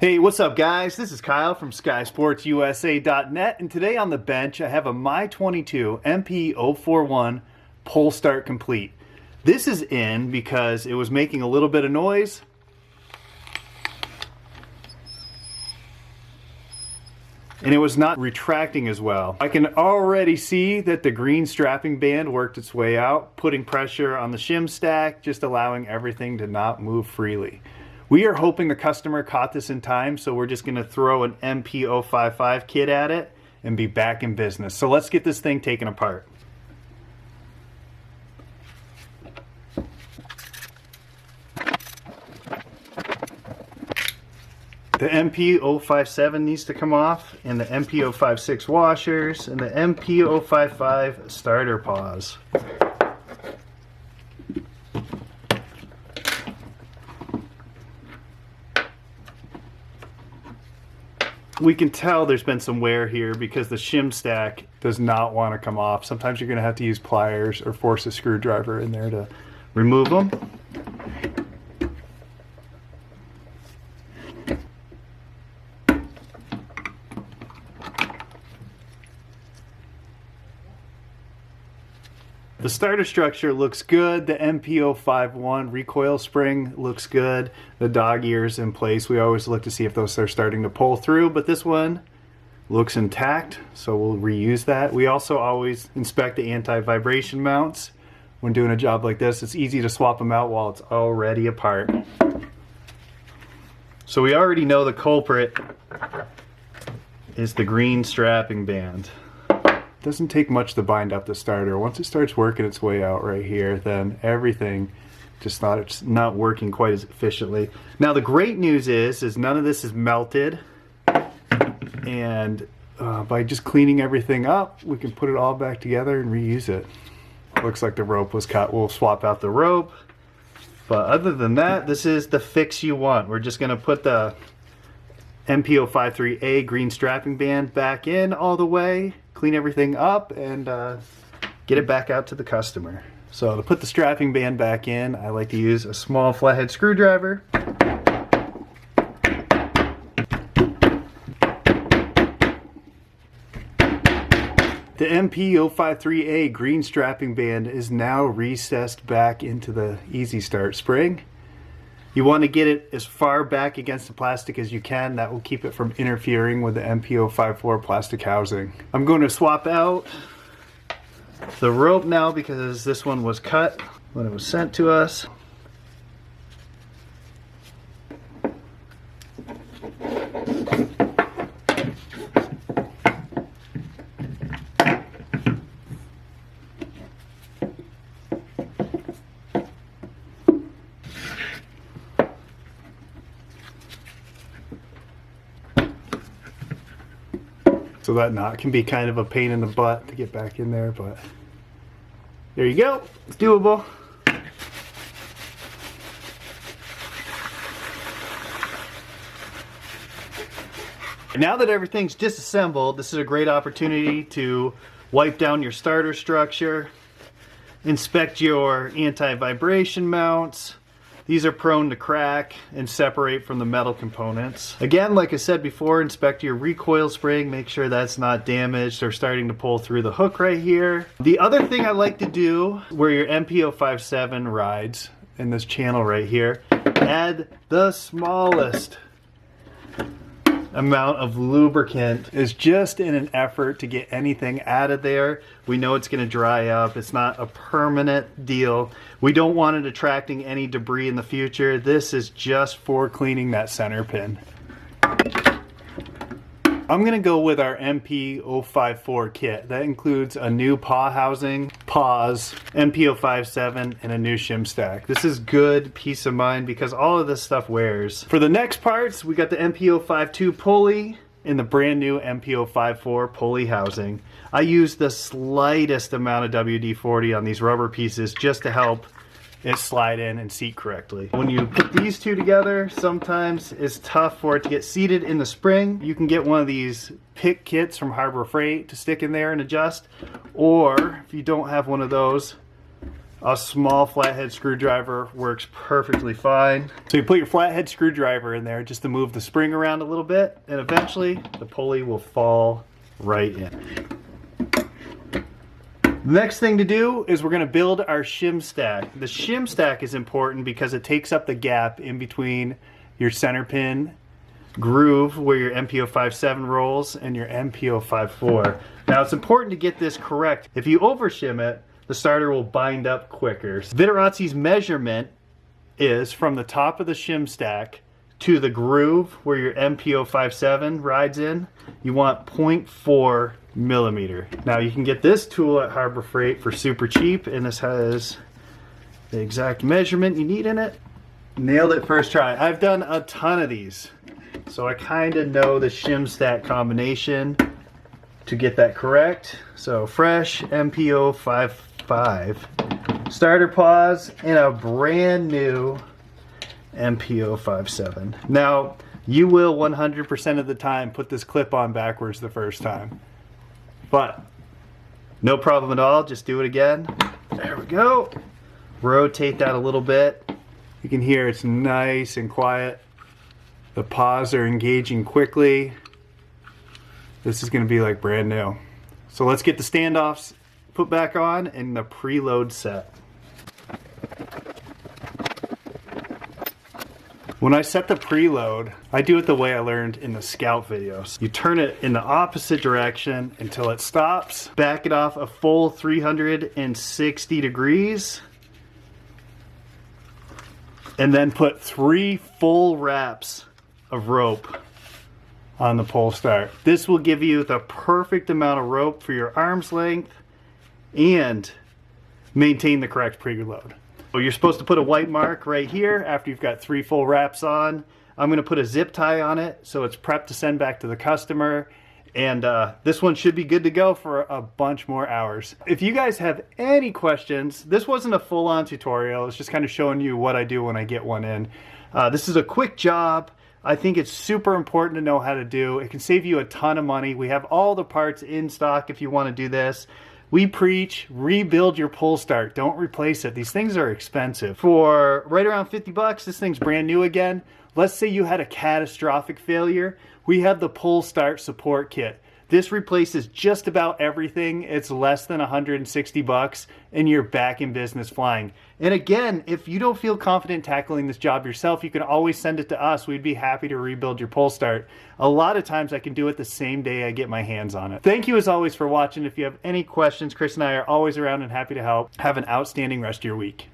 Hey, what's up guys? This is Kyle from SkySportsUSA.net, and today on the bench I have a My22 MP041 pull start complete. This is in because it was making a little bit of noise. And it was not retracting as well. I can already see that the green strapping band worked its way out, putting pressure on the shim stack, just allowing everything to not move freely. We are hoping the customer caught this in time, so we're just gonna throw an MP055 kit at it and be back in business. So let's get this thing taken apart. The MP057 needs to come off, and the MP056 washers, and the MP055 starter pause. We can tell there's been some wear here because the shim stack does not want to come off. Sometimes you're going to have to use pliers or force a screwdriver in there to remove them. The starter structure looks good. The MP051 recoil spring looks good. The dog ears in place. We always look to see if those are starting to pull through, but this one looks intact, so we'll reuse that. We also always inspect the anti-vibration mounts when doing a job like this. It's easy to swap them out while it's already apart. So we already know the culprit is the green strapping band. Doesn't take much to bind up the starter. Once it starts working its way out right here, then everything just it's not working quite as efficiently. Now the great news is none of this is melted, and by just cleaning everything up, we can put it all back together and reuse it. Looks like the rope was cut. We'll swap out the rope, but other than that, this is the fix you want. We're just gonna put the MP053A green strapping band back in all the way, clean everything up, and get it back out to the customer. So to put the strapping band back in, I like to use a small flathead screwdriver. The MP053A green strapping band is now recessed back into the Easy Start spring. You want to get it as far back against the plastic as you can. That will keep it from interfering with the MP054 plastic housing. I'm going to swap out the rope now because this one was cut when it was sent to us. So that knot can be kind of a pain in the butt to get back in there, but there you go. It's doable. Now that everything's disassembled, this is a great opportunity to wipe down your starter structure, inspect your anti-vibration mounts. These are prone to crack and separate from the metal components. Again, like I said before, inspect your recoil spring, make sure that's not damaged or starting to pull through the hook right here. The other thing I like to do where your MP057 rides in this channel right here, add the smallest amount of lubricant, is just in an effort to get anything out of there. We know it's going to dry up. It's not a permanent deal. We don't want it attracting any debris in the future. This is just for cleaning that center pin. I'm going to go with our MP054 kit. That includes a new paw housing, pause, MP057, and a new shim stack. This is good peace of mind because all of this stuff wears. For the next parts, we got the MP052 pulley and the brand new MP054 pulley housing. I use the slightest amount of WD-40 on these rubber pieces just to help it slide in and seat correctly. When you put these two together, sometimes it's tough for it to get seated in the spring. You can get one of these pick kits from Harbor Freight to stick in there and adjust, or if you don't have one of those, A small flathead screwdriver works perfectly fine. So you put your flathead screwdriver in there just to move the spring around a little bit, and eventually the pulley will fall right in. The next thing to do is we're going to build our shim stack. The shim stack is important because it takes up the gap in between your center pin groove where your MP057 rolls and your MP054. Now it's important to get this correct. If you over shim it, the starter will bind up quicker. Vittorazi's measurement is from the top of the shim stack to the groove where your MP057 rides in, you want 0.4 millimeter. Now you can get this tool at Harbor Freight for super cheap, and this has the exact measurement you need in it. Nailed it first try. I've done a ton of these, so I kind of know the shim stack combination to get that correct. So fresh MP055 starter pause in a brand new MP057. Now, you will 100% of the time put this clip on backwards the first time, but no problem at all. Just do it again. There we go. Rotate that a little bit. You can hear it's nice and quiet. The paws are engaging quickly. This is going to be like brand new. So let's get the standoffs put back on and the preload set. When I set the preload, I do it the way I learned in the Scout videos. You turn it in the opposite direction until it stops, back it off a full 360 degrees, and then put 3 full wraps of rope on the pull start. This will give you the perfect amount of rope for your arm's length and maintain the correct preload. So you're supposed to put a white mark right here after you've got 3 full wraps on. I'm going to put a zip tie on it so it's prepped to send back to the customer. And this one should be good to go for a bunch more hours. If you guys have any questions, this wasn't a full-on tutorial. It's just kind of showing you what I do when I get one in. This is a quick job. I think it's super important to know how to do. It can save you a ton of money. We have all the parts in stock if you want to do this. We preach, rebuild your pull start. Don't replace it. These things are expensive. For right around 50 bucks, this thing's brand new again. Let's say you had a catastrophic failure. We have the pull start support kit. This replaces just about everything. It's less than 160 bucks and you're back in business flying. And again, if you don't feel confident tackling this job yourself, you can always send it to us. We'd be happy to rebuild your pull start. A lot of times I can do it the same day I get my hands on it. Thank you as always for watching. If you have any questions, Chris and I are always around and happy to help. Have an outstanding rest of your week.